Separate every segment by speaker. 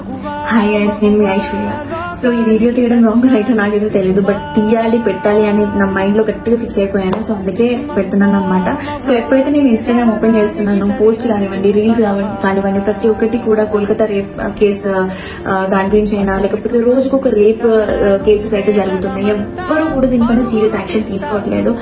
Speaker 1: Hi guys, నేను మీ Aishwarya. So ఈ video తీయడం రాంగ్ రైట్ నాకైతే తెలియదు, బట్ తీయాలి పెట్టాలి అని నా మైండ్ లో గట్టిగా ఫిక్స్ అయిపోయాను. సో అందుకే పెడుతున్నాను అనమాట. సో ఎప్పుడైతే నేను ఇన్స్టాగ్రామ్ ఓపెన్ చేస్తున్నాను, పోస్ట్ కానివ్వండి, రీల్స్ కానివ్వండి, ప్రతి ఒక్కటి కూడా కోల్కతా రేప్ కేసు దాని గురించి అయినా, లేకపోతే రోజుకు ఒక రేప్ కేసెస్ అయితే జరుగుతున్నాయి. ఎవ్వరూ కూడా దీనిపైన సీరియస్ యాక్షన్ తీసుకోవట్లేదు.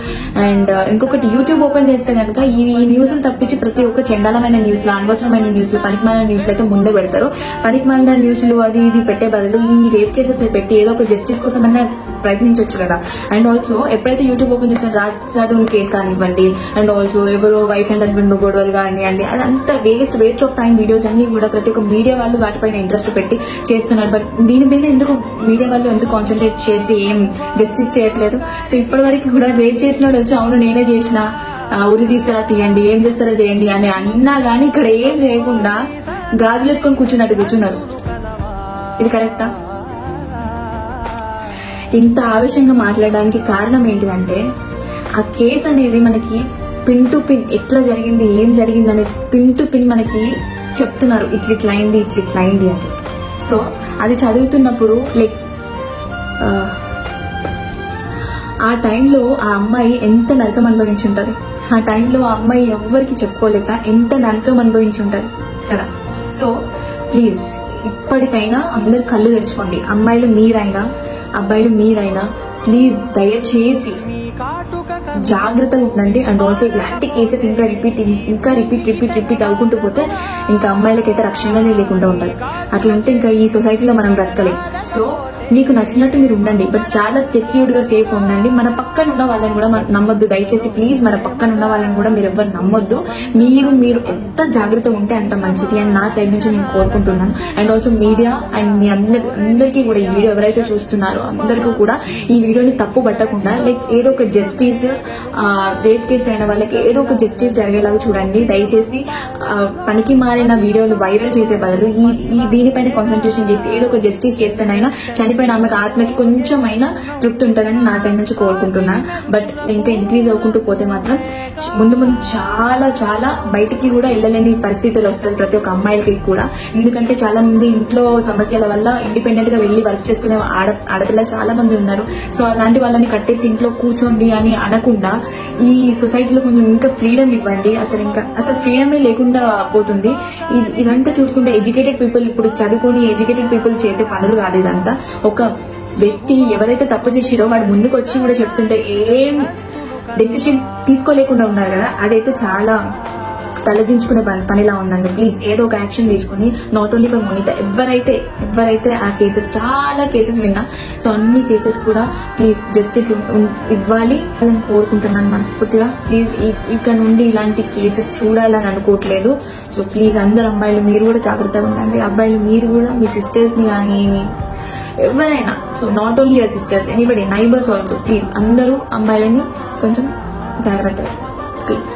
Speaker 1: అండ్ ఇంకొకటి, యూట్యూబ్ ఓపెన్ చేస్తే కనుక ఈ న్యూస్ తప్పించి ప్రతి ఒక్క చండాలమైన న్యూస్ లో, అనవసరమైన న్యూస్ లో, పనికిమాలిన న్యూస్ అయితే ముందే పెడతారు. పనికిమాలిన న్యూస్లు అది ఇది పెట్టే బదులు ఈ రేప్ కేసెస్ పెట్టి ఏదో ఒక జస్టిస్ కోసం అన్నా ప్రయత్నించవచ్చు కదా. అండ్ ఆల్సో ఎప్పుడైతే యూట్యూబ్ ఓపెన్ చేసిన రాజ్ కేసు కానివ్వండి, అండ్ ఆల్సో ఎవరో వైఫ్ అండ్ హస్బెండ్ గొడవలు కానివ్వండి, అదంతా వేస్ట్ ఆఫ్ టైం వీడియోస్ అన్ని కూడా ప్రతి ఒక్క మీడియా వాళ్ళు వాటిపైన ఇంట్రెస్ట్ పెట్టి చేస్తున్నారు. బట్ దీనిపైన ఎందుకు మీడియా వాళ్ళు ఎందుకు కాన్సన్ట్రేట్ చేసి ఏం జస్టిస్ చేయట్లేదు? సో ఇప్పటి వరకు కూడా రేప్ చేసినాడు వచ్చి అవును నేనే చేసిన, ఉరి తీస్తారా తీయండి, ఏం చేస్తారా చేయండి అని అన్నా గానీ ఇక్కడ ఏం చేయకుండా గాజులు వేసుకొని కూర్చున్నారు. ఇది కరెక్టా? ఇంత ఆవేశంగా మాట్లాడడానికి కారణం ఏంటిదంటే, ఆ కేసు అనేది మనకి పిన్ టు పిన్ ఎట్లా జరిగింది, ఏం జరిగింది అనేది పిన్ టు పిన్ మనకి చెప్తున్నారు. ఇట్లయింది అని చెప్పి. సో అది చదువుతున్నప్పుడు లైక్ ఆ టైంలో ఆ అమ్మాయి ఎంత నరకం అనుభవించి ఉంటుంది. ఆ టైంలో ఆ అమ్మాయి ఎవ్వరికి చెప్పుకోలేక ఎంత నరకం అనుభవించి ఉంటుంది కదా. సో ప్లీజ్ ఇప్పటికైనా అందరు కళ్ళు తెరుచుకోండి. అమ్మాయిలు మీరైనా, అబ్బాయిలు మీరైనా ప్లీజ్ దయచేసి జాగ్రత్తగా ఉండండి. అండ్ ఆల్సో ఇలాంటి కేసెస్ ఇంకా రిపీట్ అవ్వుకుంటూ పోతే ఇంకా అమ్మాయిలకైతే రక్షణనే లేకుండా ఉంటాయి. అట్లా ఉంటే ఇంకా ఈ సొసైటీలో మనం బ్రతకలేం. సో మీకు నచ్చినట్టు మీరు ఉండండి, బట్ చాలా సెక్యూర్డ్ గా సేఫ్ ఉండండి. మన పక్కన ఉన్న వాళ్ళని కూడా నమ్మొద్దు దయచేసి. ప్లీజ్ మన పక్కన ఉన్న వాళ్ళని కూడా మీరు ఎవరు నమ్మొద్దు. మీరు ఎంత జాగ్రత్తగా ఉంటే అంత మంచిది అని నా సైడ్ నుంచి నేను కోరుకుంటున్నాను. అండ్ ఆల్సో మీడియా అండ్ మీ అందరికీ కూడా ఈ వీడియో ఎవరైతే చూస్తున్నారో అందరికీ కూడా ఈ వీడియోని తప్పు పట్టకుండా లైక్ ఏదో ఒక జస్టిస్, రేప్ కేసు అయిన వాళ్ళకి ఏదో ఒక జస్టిస్ జరిగేలాగా చూడండి దయచేసి. పనికి మారిన వీడియోలు వైరల్ చేసే బదులు ఈ దీనిపైన కాన్సన్ట్రేషన్ చేసి ఏదో ఒక జస్టిస్ చేస్తేనైనా చనిపోయిన ఆమెకు ఆత్మకి కొంచెమైనా తృప్తి ఉంటుందని నా సైడ్ నుంచి కోరుకుంటున్నాను. బట్ ఇంకా ఇంక్రీజ్ అవ్వుకుంటూ పోతే మాత్రం ముందు చాలా బయటికి కూడా వెళ్ళలేని పరిస్థితులు వస్తుంది ప్రతి ఒక్క అమ్మాయిలకి కూడా. ఎందుకంటే చాలా మంది ఇంట్లో సమస్యల వల్ల ఇండిపెండెంట్ గా వెళ్లి వర్క్ చేసుకునే ఆడపిల్లలు చాలా మంది ఉన్నారు. సో అలాంటి వాళ్ళని కట్టేసి ఇంట్లో కూర్చోండి అని అనకుండా ఈ సొసైటీలో కొంచెం ఇంకా ఫ్రీడమ్ ఇవ్వండి. అసలు ఫ్రీడమే లేకుండా పోతుంది. ఇదంతా చూసుకుంటే ఎడ్యుకేటెడ్ పీపుల్, ఇప్పుడు చదువుకొని ఎడ్యుకేటెడ్ పీపుల్ చేసే పనులు కాదు ఇదంతా. ఒక వ్యక్తి ఎవరైతే తప్పు చేసిరో వాడు ముందుకు వచ్చి కూడా చెప్తుంటే ఏం డెసిషన్ తీసుకోలేకుండా ఉన్నారు కదా, అదైతే చాలా తలదించుకునే పనిలా ఉందండి. ప్లీజ్ ఏదో ఒక యాక్షన్ తీసుకుని, నాట్ ఓన్లీ ఫర్ మోనిత, ఎవరైతే ఆ కేసెస్, చాలా కేసెస్ విన్నా, సో అన్ని కేసెస్ కూడా ప్లీజ్ జస్టిస్ ఇవ్వాలి అని కోరుకుంటున్నాను మనస్ఫూర్తిగా. ప్లీజ్ ఇక నుండి ఇలాంటి కేసెస్ చూడాలని అనుకోవట్లేదు. సో ప్లీజ్ అందరు అమ్మాయిలు మీరు కూడా జాగ్రత్తగా ఉండండి. అబ్బాయిలు మీరు కూడా మీ సిస్టర్స్ ని కానీ ఎవరైనా, so not only your sisters, anybody, neighbours also, please అందరూ అమ్మాయిలని కొంచెం జాగ్రత్తగా ప్లీజ్.